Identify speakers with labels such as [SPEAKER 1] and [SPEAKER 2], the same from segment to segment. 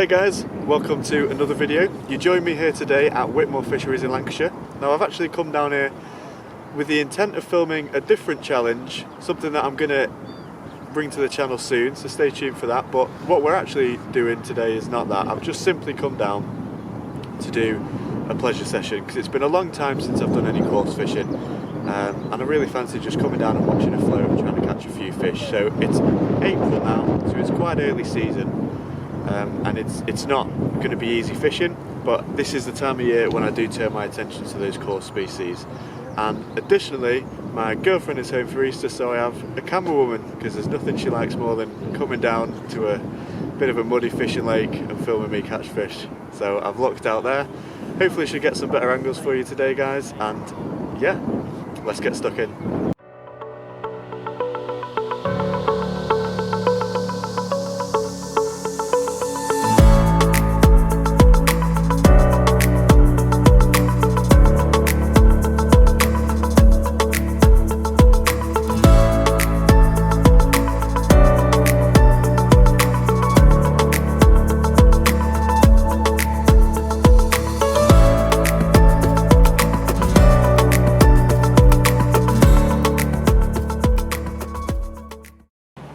[SPEAKER 1] Hey guys, welcome to another video. You join me here today at Whitmore Fisheries in Lancashire. Now I've actually come down here with the intent of filming a different challenge, something that I'm going to bring to the channel soon, so stay tuned for that. But what we're actually doing today is not that. I've just simply come down to do a pleasure session because it's been a long time since I've done any coarse fishing, and I really fancy just coming down and watching a float and trying to catch a few fish. So it's April now, so it's quite early season, and it's not going to be easy fishing, but this is the time of year when I do turn my attention to those coarse species. And additionally, my girlfriend is home for Easter, so I have a camera woman because there's nothing she likes more than coming down to a bit of a muddy fishing lake and filming me catch fish. So I've looked out there. Hopefully she'll get some better angles for you today, guys, and yeah, let's get stuck in.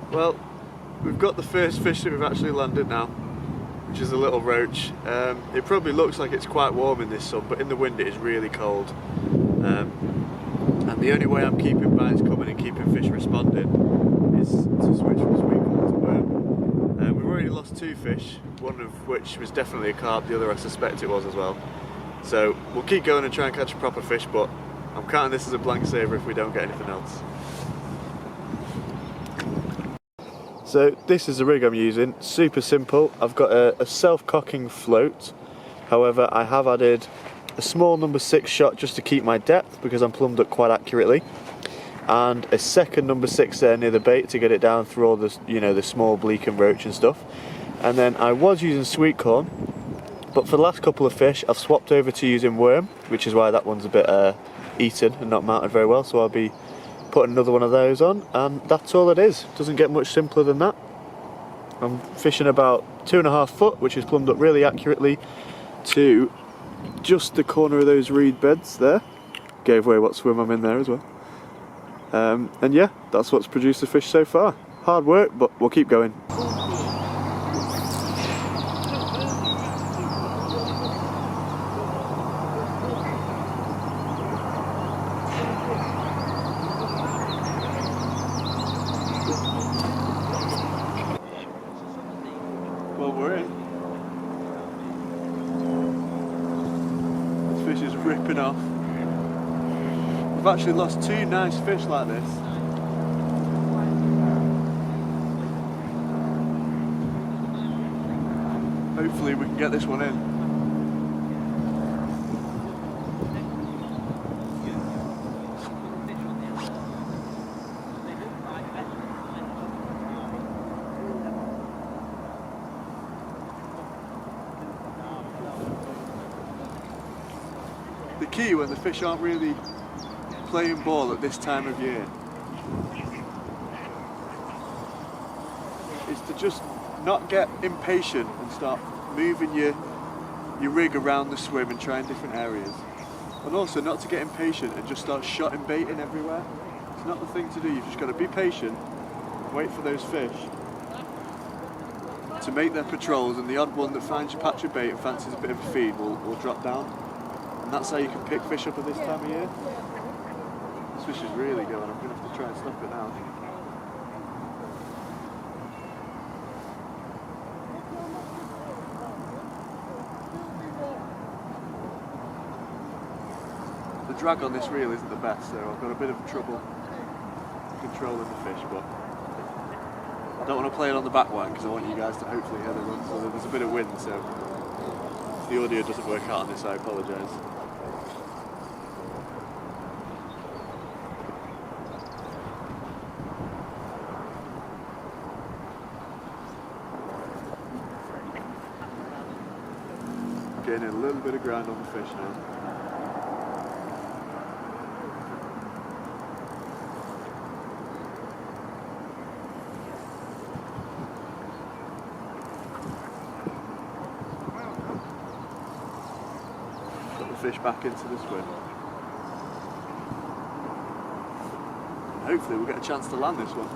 [SPEAKER 1] Well, we've got the first fish that we've actually landed now, which is a little roach. It probably looks like it's quite warm in this sun, but in the wind it is really cold. And the only way I'm keeping bites coming and keeping fish responding is to switch from sweet corn to worm. We've already lost two fish, one of which was definitely a carp, the other I suspect it was as well. So we'll keep going and try and catch a proper fish, but I'm counting this as a blank saver if we don't get anything else. So this is the rig I'm using, super simple. I've got a self-cocking float, however I have added a small number 6 shot just to keep my depth because I'm plumbed up quite accurately, and a second number 6 there near the bait to get it down through all the, the small bleak and roach and stuff. And then I was using sweet corn, but for the last couple of fish I've swapped over to using worm, which is why that one's a bit eaten and not mounted very well, so I'll be put another one of those on, and that's all it is. Doesn't get much simpler than that. I'm fishing about 2.5 foot, which is plumbed up really accurately to just the corner of those reed beds there. Gave away what swim I'm in there as well. And yeah, that's what's produced the fish so far. Hard work, but we'll keep going. Well, we're in. This fish is ripping off. We've actually lost two nice fish like this. Hopefully we can get this one in. The key when the fish aren't really playing ball at this time of year is to just not get impatient and start moving your rig around the swim and trying different areas, and also not to get impatient and just start shotting baiting everywhere. It's not the thing to do. You've just got to be patient, wait for those fish to make their patrols, and the odd one that finds your patch of bait and fancies a bit of a feed will drop down. And that's how you can pick fish up at this time of year. This fish is really going. I'm going to have to try and stop it now. The drag on this reel isn't the best, so I've got a bit of trouble controlling the fish, but I don't want to play it on the back one because I want you guys to hopefully hear the run. So there's a bit of wind, so if the audio doesn't work out on this, I apologise. Getting a little bit of ground on the fish now. fish back into the swim. Hopefully we'll get a chance to land this one.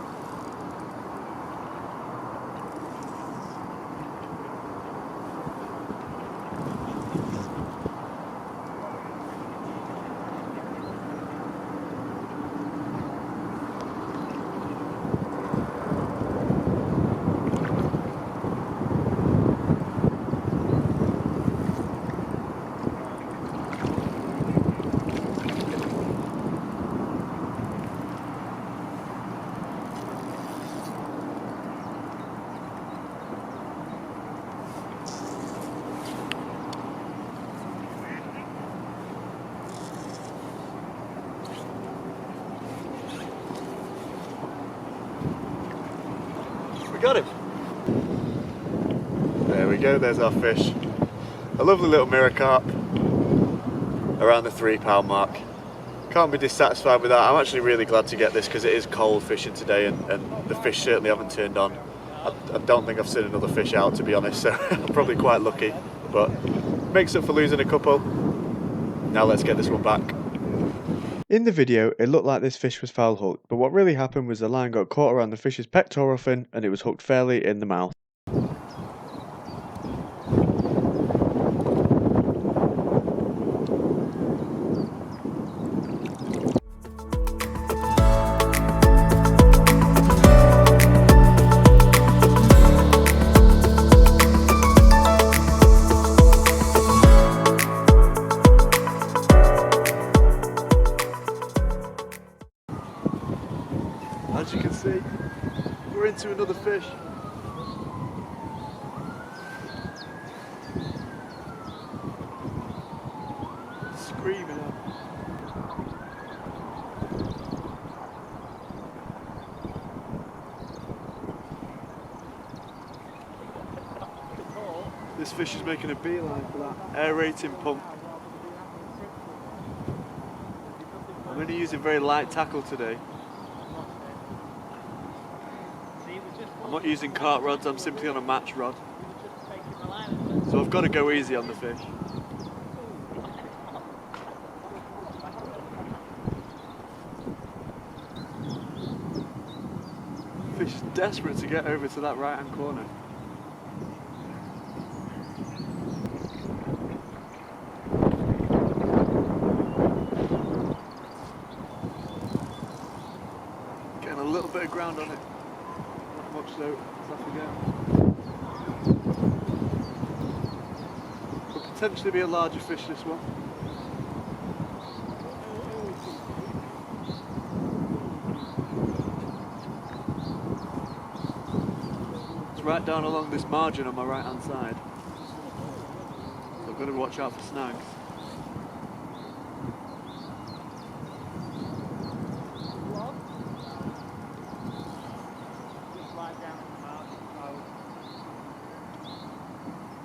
[SPEAKER 1] Got him. There we go, there's our fish. A lovely little mirrorcarp around the £3 mark. Can't be dissatisfied with that. I'm actually really glad to get this because it is cold fishing today and the fish certainly haven't turned on. I don't think I've seen another fish out, to be honest, so I'm probably quite lucky, but makes up for losing a couple. Now let's get this one back. In the video, it looked like this fish was foul hooked, but what really happened was the line got caught around the fish's pectoral fin and it was hooked fairly in the mouth. As you can see, we're into another fish. Screaming out. This fish is making a beeline for that aerating pump. I'm only using very light tackle today. I'm not using carp rods, I'm simply on a match rod. So I've got to go easy on the fish. The fish is desperate to get over to that right hand corner. Getting a little bit of ground on it. Not much though, it's off again. Could potentially be a larger fish, this one. It's right down along this margin on my right hand side. So I've got to watch out for snags.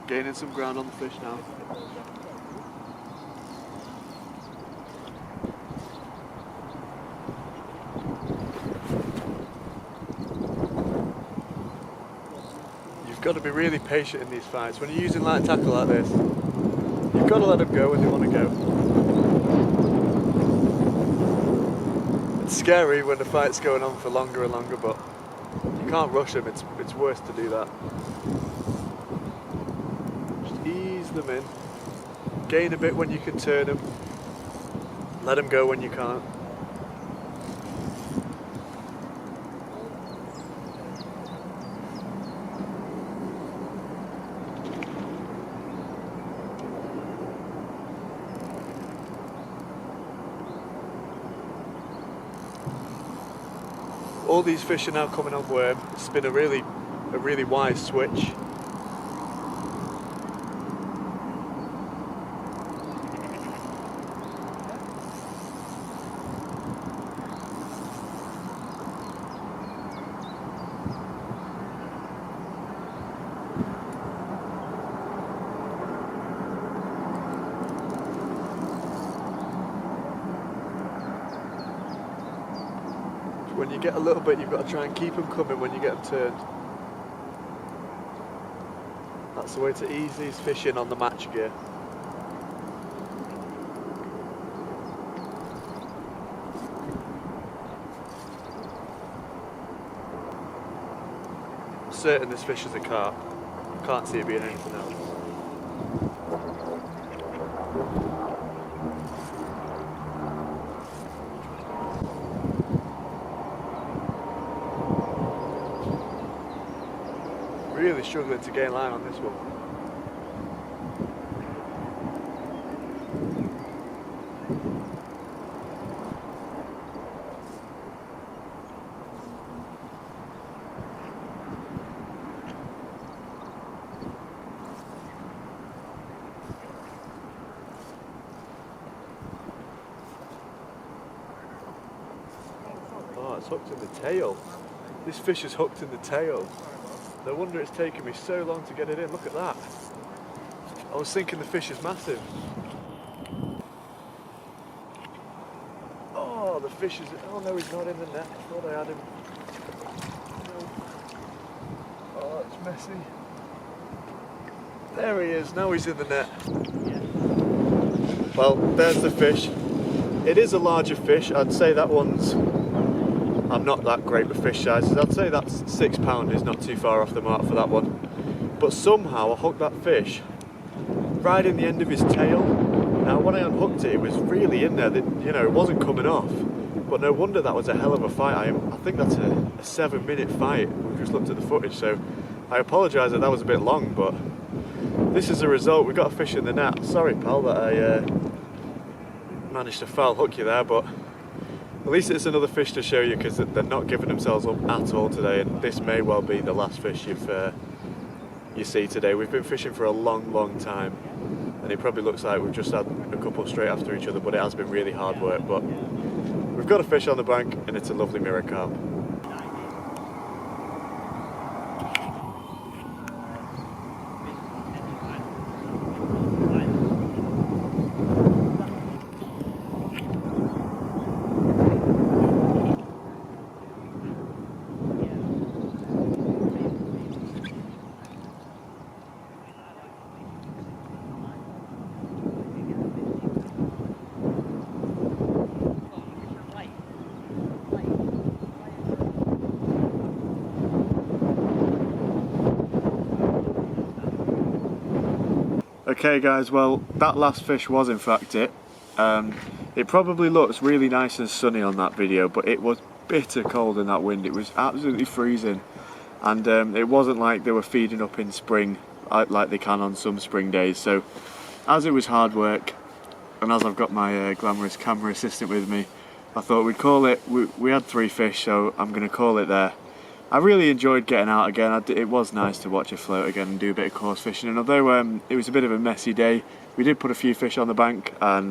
[SPEAKER 1] Gaining some ground on the fish now. You've got to be really patient in these fights. When you're using light tackle like this, you've got to let them go when they want to go. It's scary when the fight's going on for longer and longer, but you can't rush them. It's worse to do that. Ease them in, gain a bit when you can turn them, let them go when you can't. All these fish are now coming on worm. It's been a really wise switch. When you get a little bit, you've got to try and keep them coming when you get them turned. That's the way to ease these fish in on the match gear. certain this fish is a carp. Can't see it being anything else. Really struggling to gain line on this one. Oh, it's hooked in the tail. This fish is hooked in the tail. No wonder it's taken me so long to get it in. Look at that. I was thinking the fish is massive. Oh, the fish is... Oh no, he's not in the net. I thought I had him. No. Oh, it's messy. There he is. Now he's in the net. Well, there's the fish. It is a larger fish. I'd say that one's... I'm not that great with fish sizes. I'd say that's £6 is not too far off the mark for that one. But somehow I hooked that fish right in the end of his tail. Now when I unhooked it, it was really in there. That, you know, it wasn't coming off. But no wonder that was a hell of a fight. I think that's a 7-minute fight. We've just looked at the footage, so I apologise that was a bit long, but this is the result. We got a fish in the net. Sorry, pal, that I managed to foul hook you there, but at least it's another fish to show you, because they're not giving themselves up at all today, and this may well be the last fish you see today. We've been fishing for a long time, and it probably looks like we've just had a couple straight after each other, but it has been really hard work. But we've got a fish on the bank, and it's a lovely mirror carp. Okay guys, well that last fish was in fact it. It probably looks really nice and sunny on that video, but it was bitter cold in that wind. It was absolutely freezing, and it wasn't like they were feeding up in spring like they can on some spring days. So as it was hard work, and as I've got my glamorous camera assistant with me, I thought we'd call it. We had 3 fish, so I'm going to call it there. I really enjoyed getting out again. It was nice to watch a float again and do a bit of coarse fishing, and although it was a bit of a messy day, we did put a few fish on the bank, and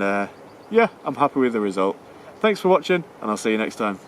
[SPEAKER 1] yeah, I'm happy with the result. Thanks for watching, and I'll see you next time.